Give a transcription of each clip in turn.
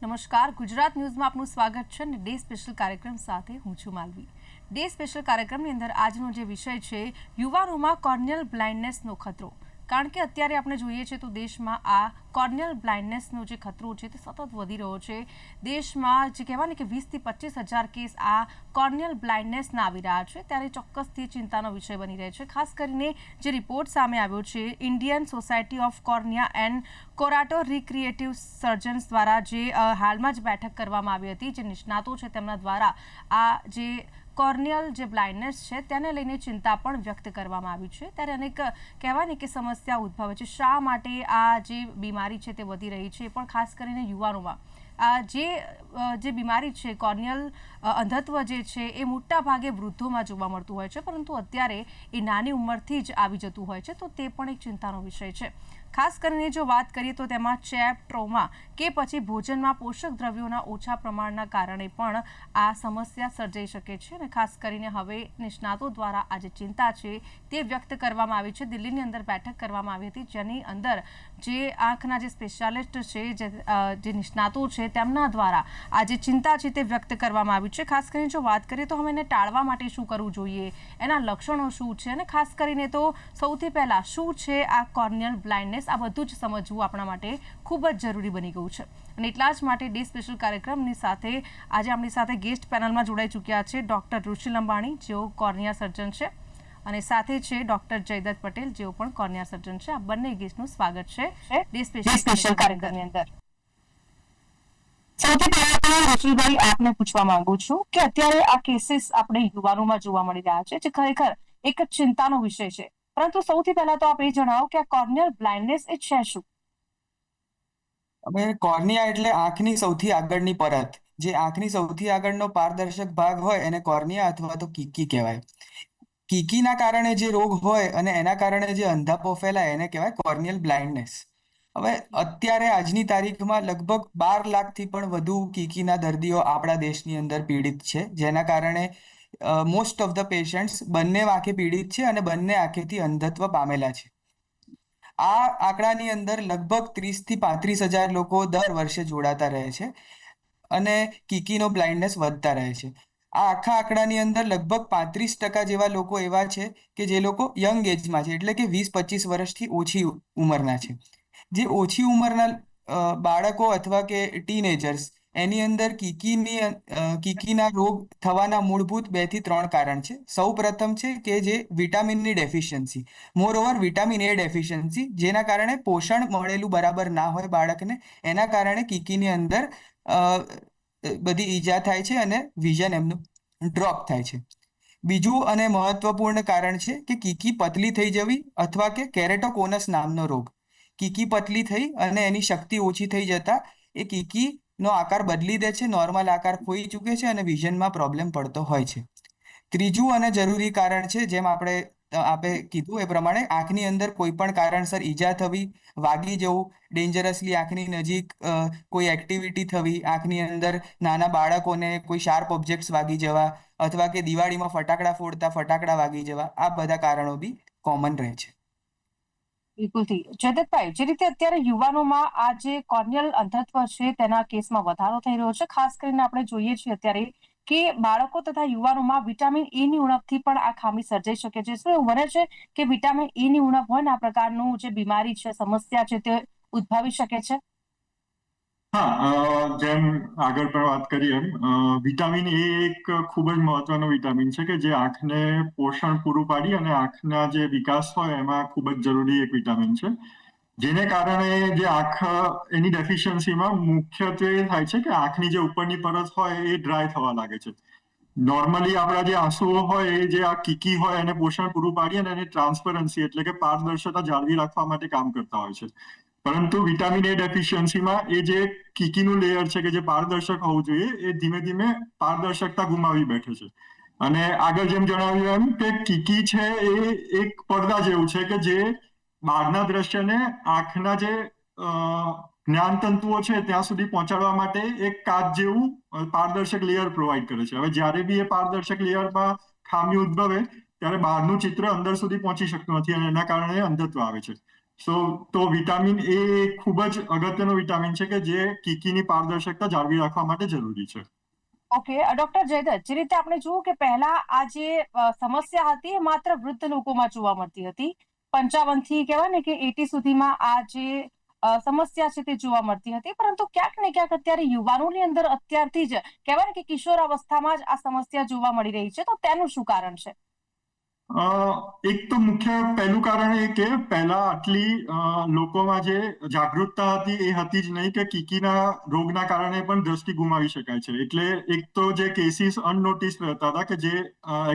નમસ્કાર, ગુજરાત ન્યૂઝમાં આપનું સ્વાગત છે અને ડે સ્પેશિયલ કાર્યક્રમ સાથે હું છું માલવી। ડે સ્પેશિયલ કાર્યક્રમની અંદર આજનો જે વિષય છે યુવાનોમાં કોર્નિયલ બ્લાઇન્ડનેસનો ખતરો। કારણ કે અત્યારે આપણે જોઈએ છે તો દેશમાં આ કોર્નિયલ બ્લાઇન્ડનેસનો જે ખતરો છે તે સતત વધી રહ્યો છે। દેશમાં જે કહેવાય ને કે 20 થી 25,000 કેસ આ કોર્નિયલ બ્લાઇન્ડનેસના આવી રહ્યા છે, ત્યારે ચોક્કસથી ચિંતાનો વિષય બની રહે છે। ખાસ કરીને જે રિપોર્ટ સામે આવ્યો છે Indian society of cornea and kerato refractive surgeons દ્વારા જે હાલમાં જ બેઠક કરવામાં આવી હતી, જે નિષ્ણાતો છે તેમના દ્વારા આ જે કોર્નિયલ જે બ્લાઇન્ડનેસ છે તેને લઈને ચિંતા પણ વ્યક્ત કરવામાં આવી છે। ત્યારે અનેક કહેવાય ને કે સમસ્યા ઉદ્ભવે છે। શા માટે આ જે બીમારી છે તે વધી રહી છે, પણ ખાસ કરીને યુવાનોમાં આ જે બીમારી છે કોર્નિયલ અંધત્વ જે છે એ મોટા ભાગે વૃદ્ધોમાં જોવા મળતું હોય છે, પરંતુ અત્યારે એ નાની ઉંમરથી જ આવી જતું હોય છે, તો તે પણ એક ચિંતાનો વિષય છે। ખાસ કરીને જો વાત કરીએ તો તેમાં ચેપ, ટ્રોમા કે પછી ભોજનમાં પોષક દ્રવ્યોના ઓછા પ્રમાણના કારણે પણ આ સમસ્યા સર્જાઈ શકે છે। અને ખાસ કરીને હવે નિષ્ણાતો દ્વારા આ જે ચિંતા છે તે વ્યક્ત કરવામાં આવી છે। દિલ્હીની અંદર બેઠક કરવામાં આવી હતી, જેની અંદર જે આંખના જે સ્પેશિયાલિસ્ટ છે, જે નિષ્ણાતો છે તેમના દ્વારા આ જે ચિંતા છે તે વ્યક્ત કરવામાં આવી છે। ખાસ કરીને જો વાત કરીએ તો હવે એને ટાળવા માટે શું કરવું જોઈએ, એના લક્ષણો શું છે, અને ખાસ કરીને તો સૌથી પહેલાં શું છે આ કોર્નિયલ બ્લાઇન્ડનેસ, આ બધું જ સમજવું આપણા માટે ખૂબ જ જરૂરી બની ગયું છે। અને એટલા જ માટે ડે સ્પેશિયલ કાર્યક્રમની સાથે આજે આપણી સાથે ગેસ્ટ પેનલમાં જોડાઈ ચૂક્યા છે ડૉક્ટર રુચિલ અંબાણી, જેઓ કોર્નિયા સર્જન છે, અને સાથે છે ડૉક્ટર જયદત્ત પટેલ, જેઓ પણ કોર્નિયા સર્જન છે। આ બંને ગેસ્ટનું સ્વાગત છે ડે સ્પેશિયલ કાર્યક્રમની અંદર। સૌથી પહેલા તો રુચિલભાઈ આપને પૂછવા માંગુ છું કે અત્યારે આ કેસીસ આપણે યુવાનોમાં જોવા મળી રહ્યા છે, જે ખરેખર એક ચિંતાનો વિષય છે, પરંતુ સૌથી પહેલા તો આપ એ જણાવો કે આ કોર્નિયલ બ્લાઇન્ડનેસ એ છે શું? હવે કોર્નિયા એટલે આંખની સૌથી આગળની પરત, જે આંખની સૌથી આગળનો પારદર્શક ભાગ હોય એને કોર્નિયા અથવા તો કીકી કહેવાય। કીકીના કારણે જે રોગ હોય અને એના કારણે જે અંધાપો ફેલાય એને કહેવાય કોર્નિયલ બ્લાઇન્ડનેસ। હવે અત્યારે આજની તારીખમાં લગભગ 12 લાખથી પણ વધુ કીકીના દર્દીઓ આપણા દેશની અંદર પીડિત છે, જેના કારણે મોસ્ટ ઓફ ધ પેશન્ટ્સ બંને આંખે પીડિત છે અને બંને આંખેથી અંધત્વ પામેલા છે। આ આંકડાની અંદર લગભગ 30 થી 35,000 લોકો દર વર્ષે જોડાતા રહે છે અને કીકીનો બ્લાઇન્ડનેસ વધતા રહે છે। આ આખા આંકડાની અંદર લગભગ 35% જેવા લોકો એવા છે કે જે લોકો યંગ એજમાં છે, એટલે કે 20-25 વર્ષથી ઓછી ઉંમરના છે। જે ઓછી ઉંમરના બાળકો અથવા કે ટીનેજર્સ, એની અંદર કીકીના રોગ થવાના મૂળભૂત 2 થી 3 કારણ છે। સૌ પ્રથમ છે કે જે વિટામિનની ડેફિશિયન્સી, મોરઓવર વિટામિન એ ડેફિશિયન્સી, જેના કારણે પોષણ મળેલું બરાબર ના હોય બાળકને, એના કારણે કીકીની અંદર બધી ઈજા થાય છે અને વિઝન એમનું ડ્રોપ થાય છે। બીજું અને મહત્વપૂર્ણ કારણ છે કે કીકી પતલી થઈ જવી અથવા કે કેરેટોકોનસ નામનો રોગ। કીકી પતલી થઈ અને એની શક્તિ ઓછી થઈ જતા એ કીકીનો આકાર બદલી દે છે, નોર્મલ આકાર ખોઈ ચૂકે છે અને વિઝનમાં પ્રોબ્લેમ પડતો હોય છે। ત્રીજું અને જરૂરી કારણ છે, જેમ આપે કીધું એ પ્રમાણે, આંખની અંદર કોઈ પણ કારણસર ઈજા થવી, વાગી જવું, ડેન્જરસલી આંખની નજીક કોઈ એક્ટિવિટી થવી, આંખની અંદર નાના બાળકોને કોઈ શાર્પ ઓબ્જેક્ટ્સ વાગી જવા, અથવા કે દિવાળીમાં ફટાકડા ફોડતા ફટાકડા વાગી જવા, આ બધા કારણો બી કોમન રહે છે। બિલકુલથી જયદત્તભાઈ, જે રીતે અત્યારે યુવાનોમાં આ જે કોર્નિયલ અંધત્વ છે તેના કેસમાં વધારો થઈ રહ્યો છે, ખાસ કરીને આપણે જોઈએ છીએ અત્યારે કે બાળકો તથા યુવાનોમાં વિટામિન એ ની ઉણપથી પણ આ ખામી સર્જાઈ શકે છે। શું એવું બને છે કે વિટામિન એ ની ઉણપ હોય ને આ પ્રકારનું જે બીમારી છે, સમસ્યા છે, તે ઉદ્ભવી શકે છે? હા, જેમ આગળ પણ વાત કરી એમ વિટામિન એ એક ખૂબ જ મહત્વનો વિટામિન છે કે જે આંખને પોષણ પૂરું પાડી અને આંખના જે વિકાસ હોય એમાં ખૂબ જ જરૂરી એક વિટામિન છે, જેને કારણે જે આંખ એની ડેફિશિયન્સીમાં મુખ્યત્વે થાય છે કે આંખની જે ઉપરની પરત હોય એ ડ્રાય થવા લાગે છે। નોર્મલી આપણા જે આંસુઓ હોય એ જે આ કીકી હોય એને પોષણ પૂરું પાડી અને એની ટ્રાન્સપરન્સી એટલે કે પારદર્શકતા જાળવી રાખવા માટે કામ કરતા હોય છે। પરંતુ વિટામિન એ ડેફિશિયન્સીમાં એ જે કીકીનું લેયર છે કે જે પારદર્શક હોવું જોઈએ એ ધીમે ધીમે પારદર્શકતા ગુમાવી બેઠે છે। અને આગળ જેમ જણાવ્યું એમ કે કીકી છે એ એક પડદા જેવું છે કે જે બહારના દ્રશ્યને આંખના જે જ્ઞાન તંતુઓ છે ત્યાં સુધી પહોંચાડવા માટે એક કાચ જેવું પારદર્શક લેયર પ્રોવાઈડ કરે છે। હવે જ્યારે બી એ પારદર્શક લેયરમાં ખામી ઉદ્ભવે ત્યારે બહારનું ચિત્ર અંદર સુધી પહોંચી શકતું નથી અને એના કારણે અંધત્વ આવે છે। તો વિટામિન એ ખૂબ જ અગત્યનો વિટામિન છે કે જે કીકીની પારદર્શકતા જાળવી રાખવા માટે જરૂરી છે. ઓકે, ડોક્ટર જયદત્ત, જે રીતે આપણે જોયું કે પહેલા આ જે સમસ્યા હતી એ માત્ર વૃદ્ધ લોકોમાં જોવા મળતી હતી. 55 થી કહેવાય ને કે 80 સુધીમાં આ જે સમસ્યા છે તે જોવા મળતી હતી, પરંતુ ક્યાંક ને ક્યાંક અત્યારે યુવાનોની અંદર અત્યારથી જ કહેવાય ને કે કિશોર અવસ્થામાં જ આ સમસ્યા જોવા મળી રહી છે, તો તેનું શું કારણ છે? એક તો મુખ્ય પહેલું કારણ એ કે પહેલા આટલી લોકોમાં જે જાગૃતતા હતી એ હતી જ નહીં કે કીકીના રોગના કારણે પણ દ્રષ્ટિ ગુમાવી શકાય છે. એટલે એક તો જે કેસીસ અનનોટિસ રહેતા હતા કે જે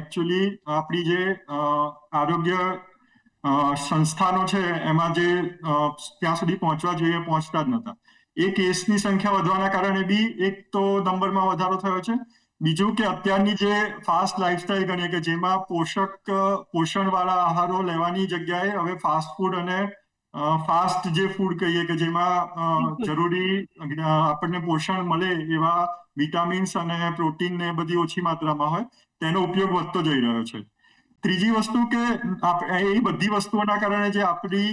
એકચ્યુઅલી આપણી જે આરોગ્ય સંસ્થાનો છે એમાં જે ત્યાં સુધી પહોંચવા જોઈએ પહોંચતા જ નહોતા. એ કેસની સંખ્યા વધવાના કારણે બી એક તો નંબરમાં વધારો થયો છે. બીજું કે અત્યારની જે ફાસ્ટ લાઈફસ્ટાઈલ ગણીએ કે જેમાં પોષણવાળા આહારો લેવાની જગ્યાએ હવે ફાસ્ટ ફૂડ અને ફાસ્ટ જે ફૂડ કહીએ કે જેમાં જરૂરી આપણને પોષણ મળે એવા વિટામિન્સ અને પ્રોટીન ને બધી ઓછી માત્રામાં હોય તેનો ઉપયોગ વધતો જઈ રહ્યો છે. ત્રીજી વસ્તુ કે એ બધી વસ્તુઓના કારણે જે આપણી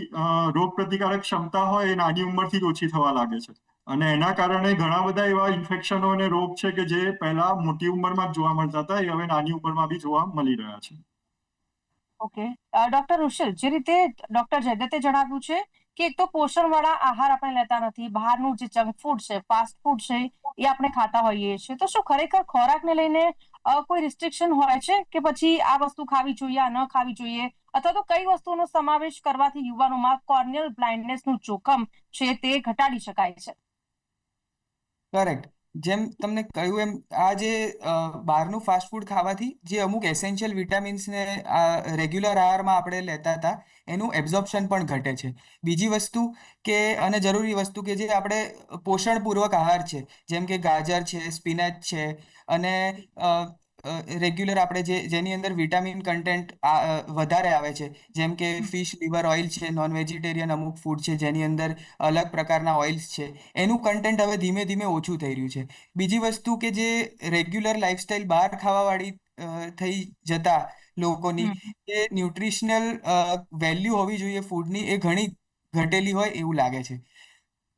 રોગ પ્રતિકારક ક્ષમતા હોય એ નાની ઉંમરથી જ ઓછી થવા લાગે છે. અને એના કારણે ઘણા બધા એવા ઇન્ફેક્શનો અને રોગ છે કે જે પહેલા મોટી ઉંમરમાં જ જોવા મળતા હતા એ હવે નાની ઉંમરમાં બી જોવા મળી રહ્યા છે. ઓકે, ડોક્ટર ઋષિલ, જે રીતે ડોક્ટર જયદત્તે જણાવ્યું છે કે એક તો પોષણવાળા આહાર આપણે લેતા નથી, બહારનું જે જંક ફૂડ છે, ફાસ્ટ ફૂડ છે એ આપણે ખાતા હોઈએ છીએ, તો શું ખરેખર ખોરાકને લઈને કોઈ રિસ્ટ્રિક્શન હોય છે કે પછી આ વસ્તુ ખાવી જોઈએ, આ ન ખાવી જોઈએ, અથવા તો કઈ વસ્તુનો સમાવેશ કરવાથી યુવાનોમાં કોર્નિયલ બ્લાઇન્ડનેસનું જોખમ છે તે ઘટાડી શકાય છે? કરેક્ટ. જેમ તમને કહ્યું એમ આ જે બહારનું ફાસ્ટ ફૂડ ખાવાથી જે અમુક એસેન્શિયલ વિટામિન્સને રેગ્યુલર આહારમાં આપણે લેતા હતા એનું એબ્ઝોર્પ્શન પણ ઘટે છે. બીજી વસ્તુ કે અને જરૂરી વસ્તુ કે જે આપણે પોષણપૂર્વક આહાર છે જેમ કે ગાજર છે, સ્પિનચ છે અને રેગ્યુલર આપણે જેની અંદર વિટામિન કન્ટેન્ટ વધારે આવે છે જેમ કે ફિશ લીવર ઓઇલ છે, નોન વેજીટેરિયન અમુક ફૂડ છે જેની અંદર અલગ પ્રકારના ઓઇલ્સ છે, એનું કન્ટેન્ટ હવે ધીમે ધીમે ઓછું થઈ રહ્યું છે. બીજી વસ્તુ કે જે રેગ્યુલર લાઈફસ્ટાઈલ બહાર ખાવાવાળી થઈ જતા લોકોની જે ન્યુટ્રિશનલ વેલ્યુ હોવી જોઈએ ફૂડની એ ઘણી ઘટેલી હોય એવું લાગે છે.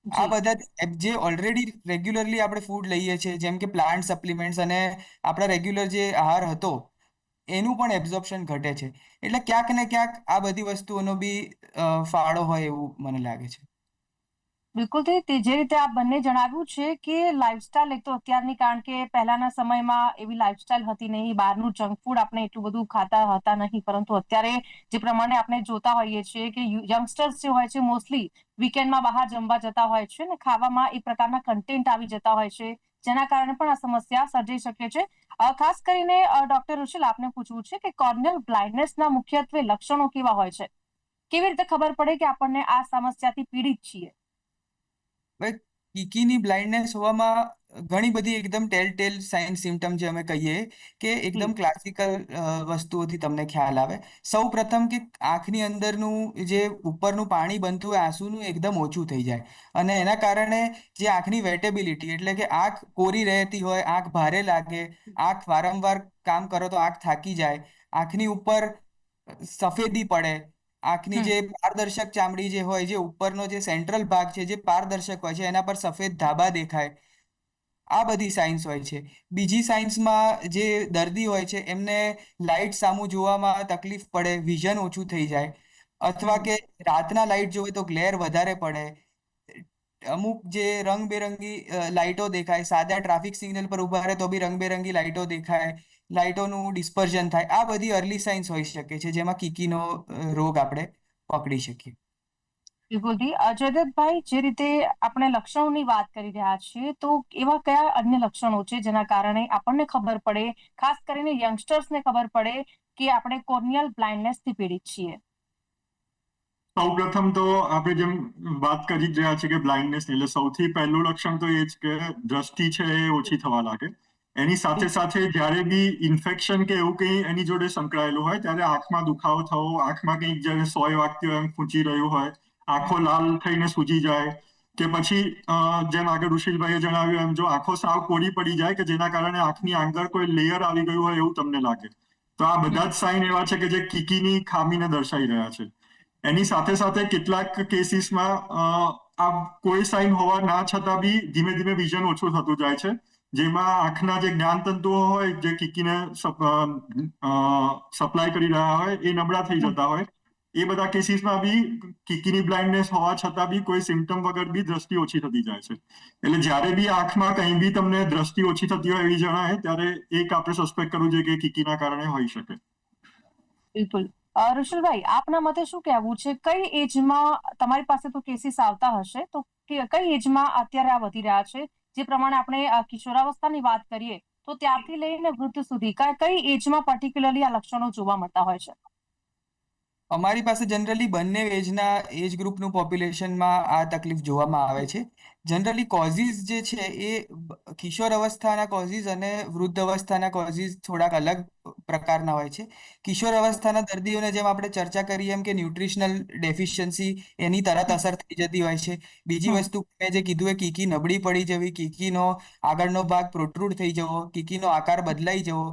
આ બધા જે ઓલરેડી રેગ્યુલરલી આપણે ફૂડ લઈએ છીએ જેમ કે પ્લાન્ટ સપ્લિમેન્ટ્સ અને આપણા રેગ્યુલર જે આહાર હતો એનું પણ એબ્ઝોર્પ્શન ઘટે છે. એટલે ક્યાંક ને ક્યાંક આ બધી વસ્તુઓનો બી ફાળો હોય એવું મને લાગે છે. બિલકુલ, તે જે રીતે આપ બંને જણાવ્યું છે કે લાઈફસ્ટાઈલ એક તો અત્યારની, કારણ કે પહેલાના સમયમાં એવી લાઈફસ્ટાઈલ હતી નહીં, બહારનું જંક ફૂડ આપણે એટલું બધું ખાતા હતા નહીં, પરંતુ અત્યારે જે પ્રમાણે આપણે જોતા હોઈએ છીએ કે યંગસ્ટર્સ જે હોય છે મોસ્ટલી વીકેન્ડમાં બહાર જમવા જતા હોય છે ને ખાવામાં એ પ્રકારના કન્ટેન્ટ આવી જતા હોય છે, જેના કારણે પણ આ સમસ્યા સર્જાઈ શકે છે. ખાસ કરીને ડોક્ટર ઋષિલ, આપને પૂછવું છે કે કોર્નિયલ બ્લાઇન્ડનેસના મુખ્યત્વે લક્ષણો કેવા હોય છે? કેવી રીતે ખબર પડે કે આપણને આ સમસ્યાથી પીડિત છીએ? કીકીની બ્લાઇન્ડનેસ હોવામાં ઘણી બધી એકદમ ટેલ સાઇન સિમ્ટમ જે અમે કહીએ કે એકદમ ક્લાસિકલ વસ્તુઓથી તમને ખ્યાલ આવે. સૌ પ્રથમ કે આંખની અંદરનું જે ઉપરનું પાણી બનતું હોય આંસુનું એકદમ ઓછું થઈ જાય અને એના કારણે જે આંખની વેટેબિલિટી એટલે કે આંખ કોરી રહેતી હોય, આંખ ભારે લાગે, આંખ વારંવાર કામ કરો તો આંખ થાકી જાય, આંખની ઉપર સફેદી પડે, આંખની જે પારદર્શક ચામડી જે હોય, જે ઉપરનો જે સેન્ટ્રલ ભાગ છે જે પારદર્શક હોય છે એના પર સફેદ ધાબા દેખાય, આ બધી સાઇન્સ હોય છે. બીજી સાઇન્સમાં જે દર્દી હોય છે એમને લાઇટ સામું જોવામાં તકલીફ પડે, વિઝન ઓછું થઈ જાય, અથવા કે રાતના લાઇટ જોવે તો ગ્લેર વધારે પડે, અમુક જે રંગબેરંગી લાઇટો દેખાય, સાદા ટ્રાફિક સિગ્નલ પર ઉભા રહે તો બી રંગબેરંગી લાઇટો દેખાય, લાઇટોનું ડિસ્પર્ઝન થાય, આ બધી અર્લી સાઇન્સ હોઈ શકે છે જેમાં કીકીનો રોગ આપણે પકડી શકીએ. બિલકુલથી. જયદત્તભાઈ, જે રીતે આપણે લક્ષણોની વાત કરી રહ્યા છીએ, તો એવા કયા અન્ય લક્ષણો છે જેના કારણે આપણને ખબર પડે, ખાસ કરીને યંગસ્ટર્સને ખબર પડે કે આપણે કોર્નિયલ બ્લાઇન્ડનેસથી પીડિત છીએ? સૌ પ્રથમ તો આપણે જેમ વાત કરી જ રહ્યા છીએ કે બ્લાઇન્ડનેસ એટલે સૌથી પહેલું લક્ષણ તો એ જ કે દ્રષ્ટિ છે એ ઓછી થવા લાગે. એની સાથે સાથે જ્યારે બી ઇન્ફેક્શન કે એવું કંઈ એની જોડે સંકળાયેલું હોય ત્યારે આંખમાં દુખાવો થવો, આંખમાં કંઈક જ્યારે સોય વાગતી હોય એમ ખૂંચી રહ્યું હોય, આંખો લાલ થઈને સૂજી જાય, કે પછી જેમ આગળ ઋષિલભાઈએ જણાવ્યું એમ જો આંખો સાવ કોરી પડી જાય કે જેના કારણે આંખની આગળ કોઈ લેયર આવી ગયું હોય એવું તમને લાગે, તો આ બધા જ સાઇન એવા છે કે જે કીકીની ખામીને દર્શાવી રહ્યા છે. એની સાથે સાથે કેટલાક કેસીસમાં આ કોઈ સાઇન હોવા ના છતાં બી ધીમે ધીમે વિઝન ઓછું થતું જાય છે, જેમાં આંખના જે જ્ઞાન તંતુઓ હોય જે કીકીને સપ્લાય કરી રહ્યા હોય એ નબળા થઈ જતા હોય. એ બધા કેસીસમાં બી કીકીની બ્લાઇન્ડનેસ હોવા છતાં બી કોઈ સિમ્ટમ વગર બી દ્રષ્ટિ ઓછી થતી જાય છે. એટલે જ્યારે બી આંખમાં કંઈ બી તમને દ્રષ્ટિ ઓછી થતી હોય એવી જણાય ત્યારે એક આપણે સસ્પેક્ટ કરવું જોઈએ કે કીકીના કારણે હોઈ શકે. બિલકુલ. ઋષુલભાઈ, આપના મતે શું કહેવું છે? કઈ એજમાં તમારી પાસે તો કેસીસ આવતા હશે, તો કઈ એજમાં અત્યારે આ વધી રહ્યા છે? જે પ્રમાણે આપણે કિશોરાવસ્થાની વાત કરીએ તો ત્યારથી લઈને વૃદ્ધ સુધી કઈ એજમાં પર્ટિક્યુલરલી આ લક્ષણો જોવા મળતા હોય છે? અમારી પાસે જનરલી બંને એજ ગ્રુપનું પોપ્યુલેશનમાં આ તકલીફ જોવામાં આવે છે. જનરલી કોઝિસ જે છે એ કિશોર અવસ્થાના કોઝિસ અને વૃદ્ધ અવસ્થાના કોઝિસ થોડાક અલગ પ્રકારના હોય છે. કિશોર અવસ્થાના દર્દીઓને જેમ આપણે ચર્ચા કરી એમ કે ન્યુટ્રિશનલ ડેફિશિયન્સી એની તરત અસર થઈ જતી હોય છે. બીજી હમ. વસ્તુ મેં જે કીધું એ કીકી નબળી પડી જવી, કીકીનો આગળનો ભાગ પ્રોટ્રુડ થઈ જવો, કીકીનો આકાર બદલાઈ જવો,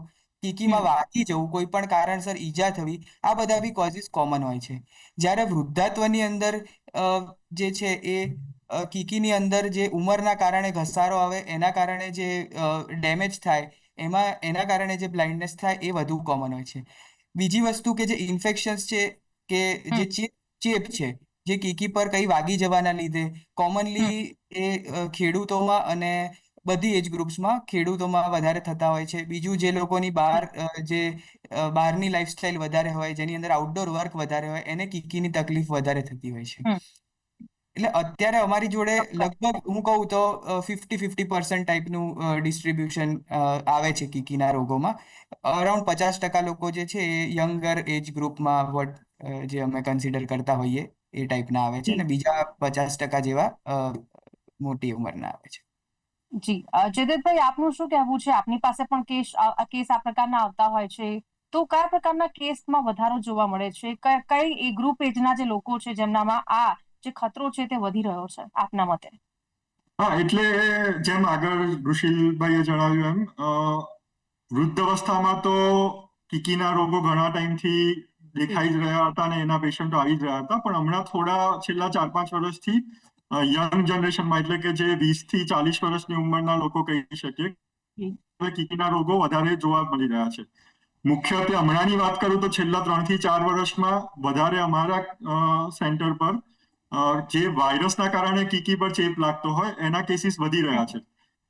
કીકીમાં હમ. વાગી જવું, કોઈ પણ કારણસર ઈજા થવી, આ બધા બી કોઝિસ કોમન હોય છે. જ્યારે વૃદ્ધાત્વની અંદર જે છે એ કીકીની અંદર જે ઉંમરના કારણે ઘસારો આવે એના કારણે જે ડેમેજ થાય એના કારણે જે બ્લાઇન્ડનેસ થાય એ વધુ કોમન હોય છે. બીજી વસ્તુ કે જે ઇન્ફેક્શન્સ છે કે જે ચેપ છે જે કીકી પર કઈ વાગી જવાના લીધે કોમનલી એ ખેડૂતોમાં અને બધી એજ ગ્રુપ્સમાં ખેડૂતોમાં વધારે થતા હોય છે. બીજું જે લોકોની બહારની લાઈફસ્ટાઈલ વધારે હોય, જેની અંદર આઉટડોર વર્ક વધારે હોય, એને કીકીની તકલીફ વધારે થતી હોય છે. હમ. એટલે અત્યારે અમારી જોડે ચોક્કસ. લગભગ હું કહું તો 50-50% ટાઈપનું ડિસ્ટ્રીબ્યુશન આવે છે કીકીના રોગોમાં. અરાઉન્ડ 50% લોકો જે છે એ યંગર એજ ગ્રુપમાં જે અમે કન્સિડર કરતા હોઈએ એ ટાઈપના આવે છે, જી. અને બીજા 50% જેવા મોટી ઉંમરના આવે છે. જી. જયદેવભાઈ, આપનું શું કહેવું છે? આપની પાસે પણ કેસ આ પ્રકારના આવતા હોય છે, તો કયા પ્રકારના કેસમાં વધારો જોવા મળે છે? કઈ ગ્રુપ એજના જે લોકો છે જેમનામાં આ જે ખતરો છે તે વધી રહ્યો છે આપના મતે? હા, એટલે જેમ આગળ ઋષિલભાઈએ જણાવ્યું એમ વૃદ્ધ અવસ્થામાં તો કીકીના રોગો ઘણા ટાઈમથી દેખાઈ જ રહ્યા હતા અને એના પેશન્ટો આવી જ રહ્યા હતા, પણ હમણાં છેલ્લા 4-5 વર્ષથી યંગ જનરેશનમાં એટલે કે જે 20 થી 40 વર્ષની ઉંમરના લોકો કહી શકીએ હવે કીકીના રોગો વધારે જોવા મળી રહ્યા છે. મુખ્યત્વે હમણાંની વાત કરું તો છેલ્લા 3 થી 4 વર્ષમાં વધારે અમારા સેન્ટર પર જે વાયરસના કારણે કીકી પર ચેપ લાગતો હોય એના કેસીસ વધી રહ્યા છે.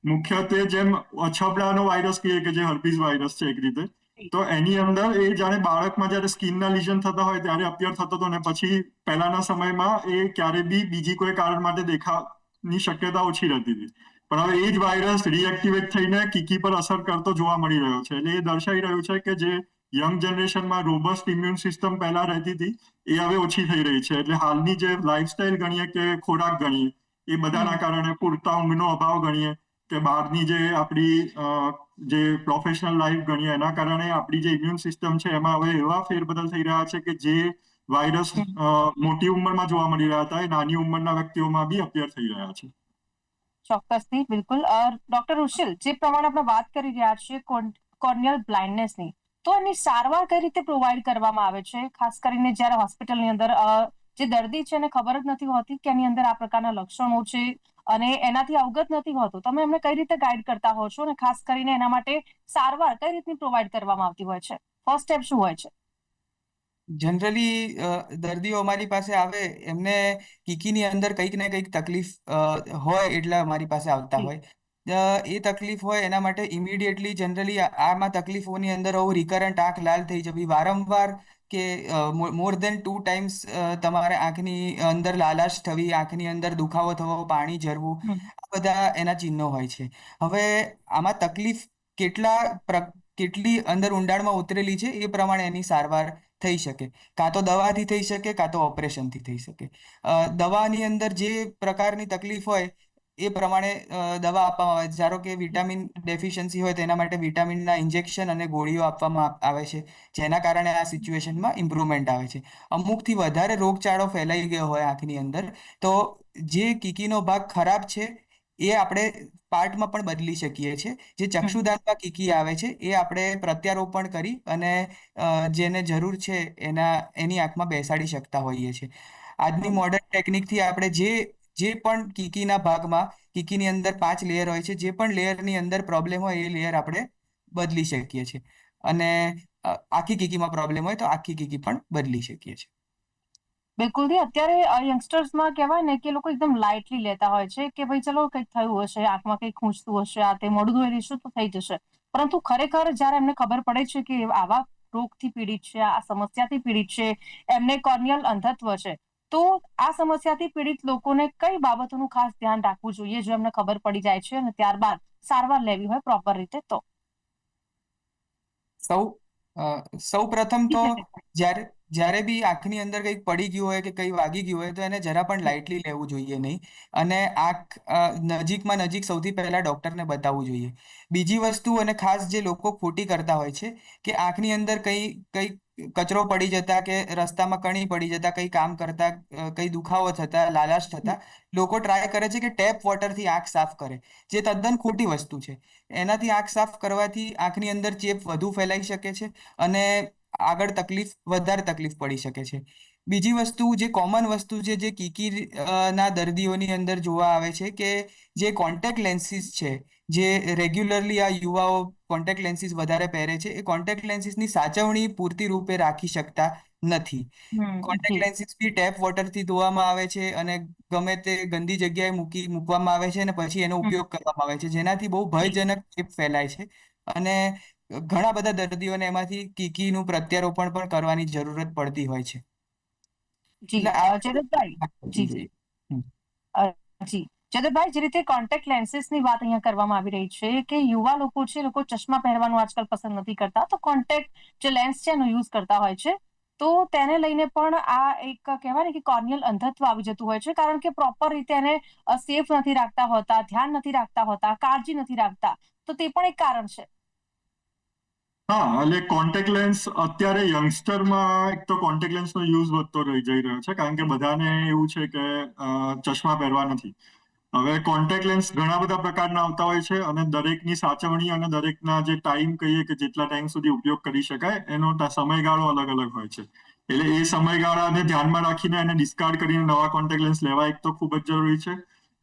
મુખ્યત્વે જેમ અછબડાનો વાયરસ કહીએ કે જે હર્પીસ વાયરસ છે એક રીતે, તો એની અંદર એ જાણે બાળકમાં જ્યારે સ્કિનના લીઝન થતા હોય ત્યારે અપિયર થતો હતો, ને પછી પહેલાના સમયમાં એ ક્યારે બી બીજી કોઈ કારણ માટે દેખાવાની શક્યતા ઓછી રહેતી હતી. પણ હવે એ જ વાયરસ રીએક્ટિવેટ થઈને કીકી પર અસર કરતો જોવા મળી રહ્યો છે. એટલે એ દર્શાવી રહ્યું છે કે જે યંગ જનરેશનમાં રોબસ્ટ ઇમ્યુન સિસ્ટમ પહેલા રહેતી હતી એ હવે ઓછી થઈ રહી છે. એટલે હાલની જે લાઈફસ્ટાઈલ ગણીએ કે ખોરાક ગણીએ એ બધાના કારણે, પૂરતા ઊંઘનો અભાવ ગણીએ કે બહારની જે આપણી જે પ્રોફેશનલ લાઈફ ગણીએ એના કારણે આપણી જે ઇમ્યુન સિસ્ટમ છે એમાં હવે એવા ફેરબદલ થઈ રહ્યા છે કે જે વાયરસ મોટી ઉંમરમાં જોવા મળી રહ્યા હતા એ નાની ઉંમરના વ્યક્તિઓમાં બી અપિયર થઈ રહ્યા છે. ચોક્કસથી, બિલકુલ. ડોક્ટર ઋષિલ, જે પ્રમાણે આપણે વાત કરી રહ્યા છીએ કોર્નિયલ બ્લાઇન્ડનેસની, તો એની સારવાર કઈ રીતે પ્રોવાઈડ કરવામાં આવે છે? ખાસ કરીને જ્યારે હોસ્પિટલની અંદર જે દર્દી છે એને ખબર જ નથી હોતી કે એની અંદર આ પ્રકારના લક્ષણો છે અને એનાથી અવગત નથી હોતો, તમે એમને કઈ રીતે ગાઈડ કરતા હો છો અને ખાસ કરીને એના માટે સારવાર કઈ રીતની પ્રોવાઈડ કરવામાં આવતી હોય છે? ફર્સ્ટ સ્ટેપ શું હોય છે? જનરલી દર્દીઓ અમારી પાસે આવે એમને કીકીની અંદર કંઈક ને કંઈક તકલીફ હોય એટલે અમારી પાસે આવતા જી. હોય. એ તકલીફ હોય એના માટે ઇમિડિયેટલી જનરલી આમાં તકલીફોની અંદર આવું રિકરન્ટ આંખ લાલ થઈ જવી, વારંવાર કે મોર દેન 2 ટાઈમ્સ તમારે આંખની અંદર લાલાશ થવી, આંખની અંદર દુખાવો થવો, પાણી ઝરવું, આ બધા એના ચિહ્નો હોય છે. હવે આમાં તકલીફ કેટલી અંદર ઊંડાણમાં ઉતરેલી છે એ પ્રમાણે એની સારવાર થઈ શકે. કાં તો દવાથી થઈ શકે, કાં તો ઓપરેશનથી થઈ શકે. દવાની અંદર જે પ્રકારની તકલીફ હોય એ પ્રમાણે દવા આપવામાં આવે છે. ધારો કે વિટામિન ડેફિશિયન્સી હોય તો એના માટે વિટામિનના ઇન્જેક્શન અને ગોળીઓ આપવામાં આવે છે, જેના કારણે આ સિચ્યુએશનમાં ઇમ્પ્રુવમેન્ટ આવે છે. અમુકથી વધારે રોગચાળો ફેલાઈ ગયો હોય આંખની અંદર, તો જે કીકીનો ભાગ ખરાબ છે એ આપણે પાર્ટમાં પણ બદલી શકીએ છીએ. જે ચક્ષુદાનમાં કીકી આવે છે એ આપણે પ્રત્યારોપણ કરી અને જેને જરૂર છે એની આંખમાં બેસાડી શકતા હોઈએ છીએ. આજની મોડર્ન ટેકનિકથી આપણે જે પણ કીકીના ભાગમાં, કીકીની અંદર 5 લેયર હોય છે, જે પણ લેયરની અંદર પ્રોબ્લેમ હોય એ લેયર આપણે બદલી શકીએ છીએ. અને આખી કીકીમાં પ્રોબ્લેમ હોય તો આખી કીકી પણ બદલી શકીએ છીએ. બિલકુલથી અત્યારે યંગસ્ટર્સમાં કહેવાય ને કે લોકો એકદમ લાઇટલી લેતા હોય છે કે ભાઈ ચલો કંઈક થયું હશે, આંખમાં કંઈક ખૂંચતું હશે, આ તે મોઢું ધોઈ લઈશું તો થઈ જશે. પરંતુ ખરેખર જ્યારે એમને ખબર પડે છે કે આવા રોગથી પીડિત છે, આ સમસ્યાથી પીડિત છે, એમને કોર્નિયલ અંધત્વ છે, તો આ સમસ્યાથી પીડિત લોકોને કઈ બાબતોનું ખાસ ધ્યાન રાખવું જોઈએ જો એમને ખબર પડી જાય છે અને ત્યારબાદ સારવાર લેવી હોય પ્રોપર રીતે તો? સૌ પ્રથમ તો જી, જ્યારે બી આંખની અંદર કંઈક પડી ગયું હોય કે કંઈ વાગી ગયું હોય તો એને જરા પણ લાઇટલી લેવું જોઈએ નહીં. અને આંખ નજીક સૌથી પહેલા ડૉક્ટરને બતાવવું જોઈએ. બીજી વસ્તુ, અને ખાસ જે લોકો ખોટી કરતા હોય છે કે આંખની અંદર કંઈ કચરો પડી જતા કે રસ્તામાં કણી પડી જતા, કંઈ કામ કરતા કંઈ દુખાવો થતા, લાલાશ થતા લોકો ટ્રાય કરે છે કે ટેપ વોટરથી આંખ સાફ કરે, જે તદ્દન ખોટી વસ્તુ છે. એનાથી આંખ સાફ કરવાથી આંખની અંદર ચેપ વધુ ફેલાઈ શકે છે અને આગળ વધારે તકલીફ પડી શકે છે. બીજી વસ્તુ, જે કોમન વસ્તુ છે, જે કીકી ના દર્દીઓની અંદર જોવા આવે છે કે જે કોન્ટેક્ટ લેન્સીસ છે, જે રેગ્યુલરલી આ યુવાઓ કોન્ટેક્ટ લેન્સીસ વધારે પહેરે છે, એ કોન્ટેક્ટ લેન્સીસની સાચવણી પૂરતી રૂપે રાખી શકતા નથી. કોન્ટેક્ટ જી, લેન્સીસ બી ટેપ વોટરથી ધોવામાં આવે છે અને ગમે તે ગંદી જગ્યાએ મૂકવામાં આવે છે અને પછી એનો ઉપયોગ કરવામાં આવે છે, જેનાથી બહુ ભયજનક ચેપ ફેલાય છે. અને ઘણા બધા દર્દીઓને એમાંથી કીકીનું પ્રત્યારોપણ પણ કરવાની જરૂરત પડતી હોય છે. જી, એટલે આ જયદીપભાઈ. જી, રાખવી જી. જોઈએ. હમ. અ, જી, જયદીપભાઈ, જે રીતે કોન્ટેક્ટ લેન્સીસની વાત અહીંયા કરવામાં આવી રહી છે કે યુવા લોકો છે, લોકો ચશ્મા પહેરવાનું આજકાલ પસંદ નથી કરતા, તો કોન્ટેક્ટ જે લેન્સ છે એનો યુઝ કરતા હોય છે. તો તેને લઈને પણ આ એક કહેવાય ને કે કોર્નિયલ અંધત્વ આવી જતું હોય છે, કારણ કે પ્રોપર રીતે એને સેફ નથી રાખતા હોતા, ધ્યાન નથી રાખતા હોતા, કાળજી નથી રાખતા. તો તે પણ એક કારણ છે. હા, એટલે કોન્ટેક્ટ લેન્સ અત્યારે યંગસ્ટરમાં એક તો કોન્ટેક્ટ લેન્સનો યુઝ વધતો જઈ રહ્યો છે, કારણ કે બધાને એવું છે કે ચશ્મા પહેરવા નથી. હવે કોન્ટેક્ટ લેન્સ ઘણા બધા પ્રકારના આવતા હોય છે અને દરેકની સાચવણી અને દરેકના જે ટાઈમ કહીએ કે જેટલા ટાઈમ સુધી ઉપયોગ કરી શકાય એનો સમયગાળો અલગ અલગ હોય છે. એટલે એ સમયગાળાને ધ્યાનમાં રાખીને એને ડિસ્કાર્ડ કરીને નવા કોન્ટેક્ટ લેન્સ લેવા એક તો ખૂબ જ જરૂરી છે.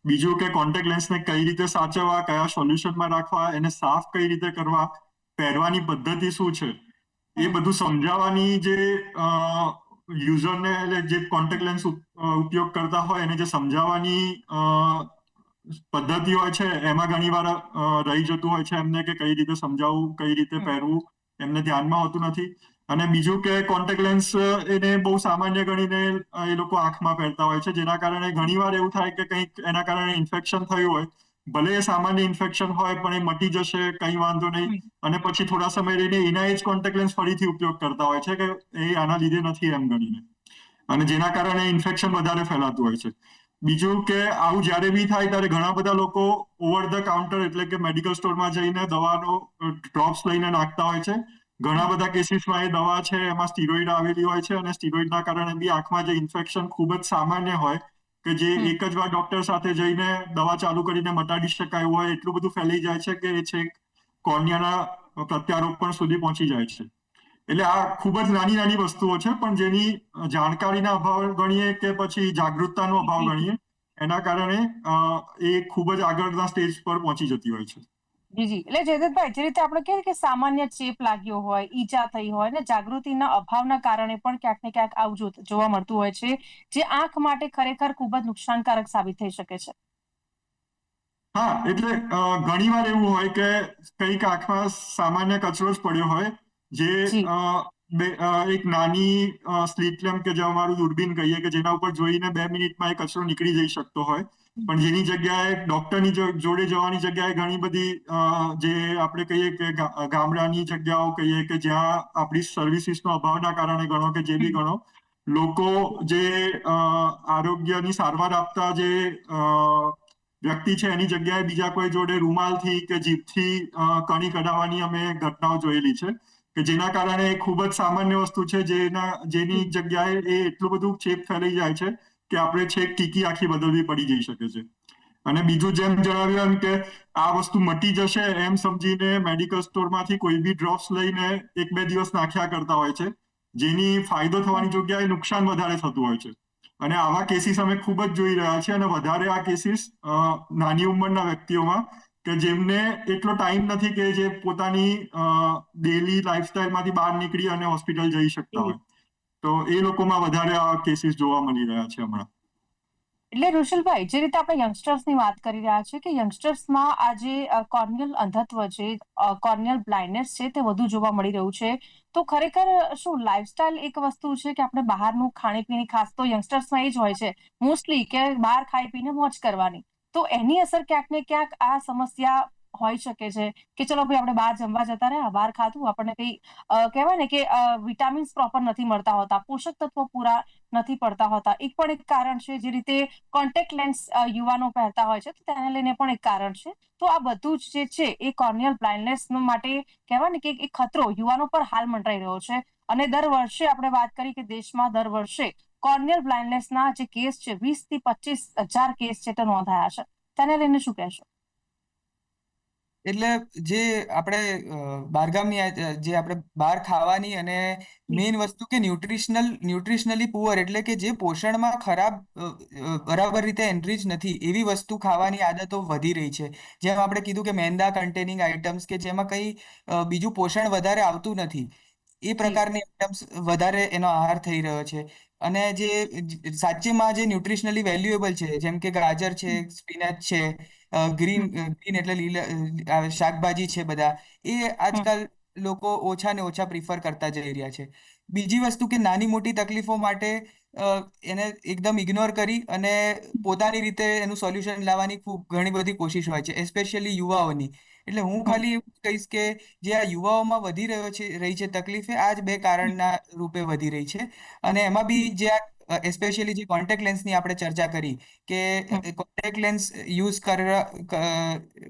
બીજું કે કોન્ટેક્ટ લેન્સને કઈ રીતે સાચવવા, કયા સોલ્યુશનમાં રાખવા, એને સાફ કઈ રીતે કરવા, પહેરવાની પદ્ધતિ શું છે, એ બધું સમજાવવાની જે યુઝરને, એટલે જે કોન્ટેક્ટ લેન્સ ઉપયોગ કરતા હોય એને જે સમજાવવાની પદ્ધતિ હોય છે એમાં ઘણી વાર રહી જતું હોય છે એમને કે કઈ રીતે સમજાવવું, કઈ રીતે પહેરવું, એમને ધ્યાનમાં હોતું નથી. અને બીજું કે કોન્ટેક્ટ લેન્સ એને બહુ સામાન્ય ગણીને એ લોકો આંખમાં પહેરતા હોય છે, જેના કારણે ઘણી વાર એવું થાય કે કંઈક એના કારણે ઇન્ફેક્શન થયું હોય, ભલે એ સામાન્ય ઇન્ફેક્શન હોય પણ એ મટી જશે, કંઈ વાંધો નહીં, અને પછી થોડા સમય રહીને એના જ કોન્ટેક્ટ લેન્સ ફરીથી ઉપયોગ કરતા હોય છે કે એ આના લીધે નથી એમ ગણીને, અને જેના કારણે ઇન્ફેક્શન વધારે ફેલાતું હોય છે. બીજું કે આવું જ્યારે બી થાય ત્યારે ઘણા બધા લોકો ઓવર ધ કાઉન્ટર એટલે કે મેડિકલ સ્ટોરમાં જઈને દવાનો ડ્રોપ્સ લઈને નાખતા હોય છે. ઘણા બધા કેસીસમાં એ દવા છે એમાં સ્ટીરોઇડ આવેલી હોય છે અને સ્ટીરોઇડના કારણે બી આંખમાં જે ઇન્ફેક્શન ખૂબ જ સામાન્ય હોય કે જે એક જ વાર ડોક્ટર સાથે જઈને દવા ચાલુ કરીને મટાડી શકાય હોય એટલું બધું ફેલાઈ જાય છે કે એ છેક કોર્નિયાના પ્રત્યારોપણ સુધી પહોંચી જાય છે. એટલે આ ખૂબ જ નાની નાની વસ્તુઓ છે પણ જેની જાણકારીના અભાવ ગણીએ કે પછી જાગૃતતાનો અભાવ ગણીએ એના કારણે એ ખૂબ જ આગળના સ્ટેજ પર પહોંચી જતી હોય છે. જી, જી. એટલે જયદીપભાઈ, જે રીતે આપણે કહીએ કે સામાન્ય ચેપ લાગ્યો હોય, ઈજા થઈ હોય ને જાગૃતિના અભાવના કારણે પણ ક્યાંક ને ક્યાંક આવું જોવા મળતું હોય છે, જે આંખ માટે ખરેખર ખૂબ જ નુકસાનકારક સાબિત થઈ શકે છે. હા, એટલે ઘણી વાર એવું હોય કે કંઈક આંખમાં સામાન્ય કચરો જ પડ્યો હોય જે જી, એક નાની સ્લીટ લેમ્પ કે જે અમારું દૂરબીન કહીએ કે જેના ઉપર જોઈને 2 મિનિટમાં એ કચરો નીકળી જઈ શકતો હોય, પણ જેની જગ્યાએ ડોક્ટરની જોડે જવાની જગ્યાએ ઘણી બધી જે આપણે કહીએ કે ગામડાની જગ્યાઓ કહીએ કે જ્યાં આપણી સર્વિસીસનો અભાવના કારણે ગણો કે જે બી ગણો લોકો જે આરોગ્યની સારવાર આપતા જે વ્યક્તિ છે એની જગ્યાએ બીજા કોઈ જોડે રૂમાલથી કે જીભથી કણી કઢાવવાની અમે ઘટનાઓ જોયેલી છે કે જેના કારણે ખૂબ જ સામાન્ય વસ્તુ છે જેની જગ્યાએ એ એટલું બધું ચેપ ફેલાઈ જાય છે કે આપણે છેક કીકી આખી બદલવી પડી જઈ શકે છે. અને બીજું જેમ જણાવ્યું એમ કે આ વસ્તુ મટી જશે એમ સમજીને મેડિકલ સ્ટોરમાંથી કોઈ બી ડ્રોપ્સ લઈને 1-2 દિવસ નાખ્યા કરતા હોય છે, જેની ફાયદો થવાની જગ્યાએ નુકસાન વધારે થતું હોય છે. અને આવા કેસીસ અમે ખૂબ જ જોઈ રહ્યા છીએ, અને વધારે આ કેસીસ નાની ઉંમરના વ્યક્તિઓમાં કે જેમને એટલો ટાઈમ નથી કે જે પોતાની ડેલી લાઈફસ્ટાઈલમાંથી બહાર નીકળી અને હોસ્પિટલ જઈ શકતા હોય, તો એ લોકોમાં વધારે આ કેસીસ જોવા મળી રહ્યા છે હમણાં. એટલે ઋષલભાઈ, જે રીતે આપણે યંગસ્ટર્સની વાત કરી રહ્યા છીએ કે યંગસ્ટર્સમાં આ જે કોર્નિયલ અંધત્વ છે, કોર્નિયલ બ્લાઇન્ડનેસ છે, તે વધુ જોવા મળી રહ્યું છે. તો ખરેખર શું લાઈફસ્ટાઈલ એક વસ્તુ છે કે આપણે બહારનું ખાણીપીણી, ખાસ તો યંગસ્ટર્સમાં એ જ હોય છે મોસ્ટલી કે બહાર ખાઈ પીને મોજ કરવાની, તો એની અસર ક્યાંક ને ક્યાંક આ સમસ્યા હોઈ શકે છે કે ચલો ભાઈ આપણે બહાર જમવા જતા રહ્યા, બહાર ખાધું, આપણને કઈ કહેવાય ને કે વિટામિન્સ પ્રોપર નથી મળતા હોતા, પોષક તત્વો પૂરા નથી પડતા હોતા, એક પણ એક કારણ છે. જે રીતે કોન્ટેક્ટ લેન્સ યુવાનો પહેરતા હોય છે, તો તેને લઈને પણ એક કારણ છે. તો આ બધું જ જે છે એ કોર્નિયલ બ્લાઇન્ડનેસ માટે કહેવાય ને કે એક ખતરો યુવાનો પર હાલ મંડરાઈ રહ્યો છે. અને દર વર્ષે આપણે વાત કરી કે દેશમાં દર વર્ષે કોર્નિયલ બ્લાઇન્ડનેસના જે કેસ છે 20 થી 25,000 કેસ છે તે નોંધાયા છે. તેને લઈને શું કહેશો? એટલે જે આપણે બહારગામની જે આપણે બહાર ખાવાની અને મેઇન વસ્તુ કે ન્યુટ્રિશનલી પુઅર એટલે કે જે પોષણમાં ખરાબ બરાબર રીતે એનરીચ નથી એવી વસ્તુ ખાવાની આદતો વધી રહી છે. જેમ આપણે કીધું કે મેંદા કન્ટેનિંગ આઇટમ્સ કે જેમાં કંઈ બીજું પોષણ વધારે આવતું નથી, એ પ્રકારની આઇટમ્સ વધારે એનો આહાર થઈ રહ્યો છે. અને જે સાચેમાં જે ન્યુટ્રિશનલી વેલ્યુએબલ છે, જેમ કે ગાજર છે, સ્પિનચ છે, ગ્રીન એટલે લીલા શાકભાજી છે, બધા એ આજકાલ લોકો ઓછા ને ઓછા પ્રિફર કરતા જઈ રહ્યા છે. બીજી વસ્તુ કે નાની મોટી તકલીફો માટે એને એકદમ ઇગ્નોર કરી અને પોતાની રીતે એનું સોલ્યુશન લાવવાની ખૂબ ઘણી બધી કોશિશ હોય છે, એસ્પેશિયલી યુવાઓની. એટલે હું ખાલી એવું કહીશ કે જે આ યુવાઓમાં વધી રહી છે તકલીફે, આ જ બે કારણના રૂપે વધી રહી છે. અને એમાં બી જે આ એસ્પેશિયલી જે કોન્ટેક્ટ લેન્સની આપણે ચર્ચા કરી કે કોન્ટેક્ટ લેન્સ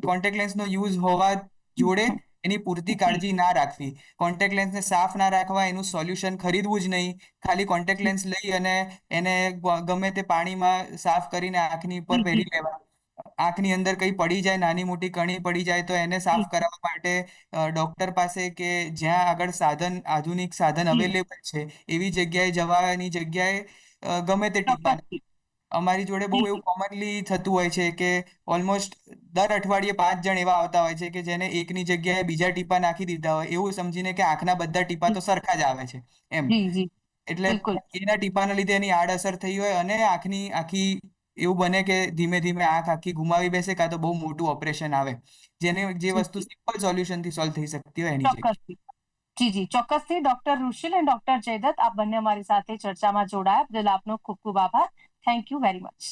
કોન્ટેક્ટ લેન્સનો યુઝ હોવા જોડે એની પૂરતી કાળજી ના રાખવી, કોન્ટેક્ટ લેન્સને સાફ ના રાખવા, એનું સોલ્યુશન ખરીદવું જ નહીં, ખાલી કોન્ટેક્ટ લેન્સ લઈ અને એને ગમે તે પાણીમાં સાફ કરીને આંખની ઉપર પહેરી લેવા. આંખની અંદર કંઈ પડી જાય, નાની મોટી કણી પડી જાય તો એને સાફ કરાવવા માટે ડોક્ટર પાસે કે જ્યાં આગળ આધુનિક સાધન અવેલેબલ છે એવી જગ્યાએ જવાની જગ્યાએ ગમે તે ટીપા. અમારી જોડે બહુ એવું કોમનલી થતું હોય છે કે ઓલમોસ્ટ દર અઠવાડિયે 5 જણ એવા આવતા હોય છે કે જેને એકની જગ્યાએ બીજા ટીપા નાખી દીધા હોય, એવું સમજીને કે આંખના બધા ટીપા તો સરખા જ આવે છે એમ. એટલે એના ટીપાના લીધે એની આડઅસર થઈ હોય અને આખી એવું બને કે ધીમે ધીમે આંખ આખી ગુમાવી બેસે, કાં તો બહુ મોટું ઓપરેશન આવે, જે વસ્તુ સિમ્પલ સોલ્યુશનથી સોલ્વ થઈ શકતી હોય એની જગ્યાએ. જી, ચોક્કસથી. ડોક્ટર ઋષિલ અને ડોક્ટર જયદત્ત, આપ બંને અમારી સાથે ચર્ચામાં જોડાયા બદલ આપનો ખૂબ ખૂબ આભાર. Thank you very much.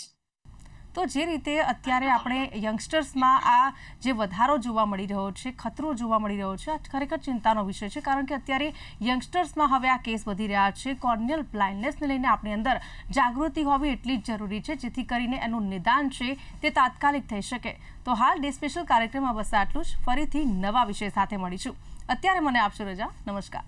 તો જે રીતે અત્યારે આપણે યંગસ્ટર્સમાં આ જે વધારો જોવા મળી રહ્યો છે, ખતરો જોવા મળી રહ્યો છે, આ ખરેખર ચિંતાનો વિષય છે. કારણ કે અત્યારે યંગસ્ટર્સમાં હવે આ કેસ વધી રહ્યા છે. કોર્નિયલ બ્લાઇન્ડનેસને લઈને આપણી અંદર જાગૃતિ હોવી એટલી જ જરૂરી છે, જેથી કરીને એનું નિદાન છે તે તાત્કાલિક થઈ શકે. તો હાલ ડે સ્પેશિયલ કાર્યક્રમમાં બસ આટલું જ. ફરીથી નવા વિષય સાથે મળીશું. અત્યારે મને આપશો રજા. નમસ્કાર.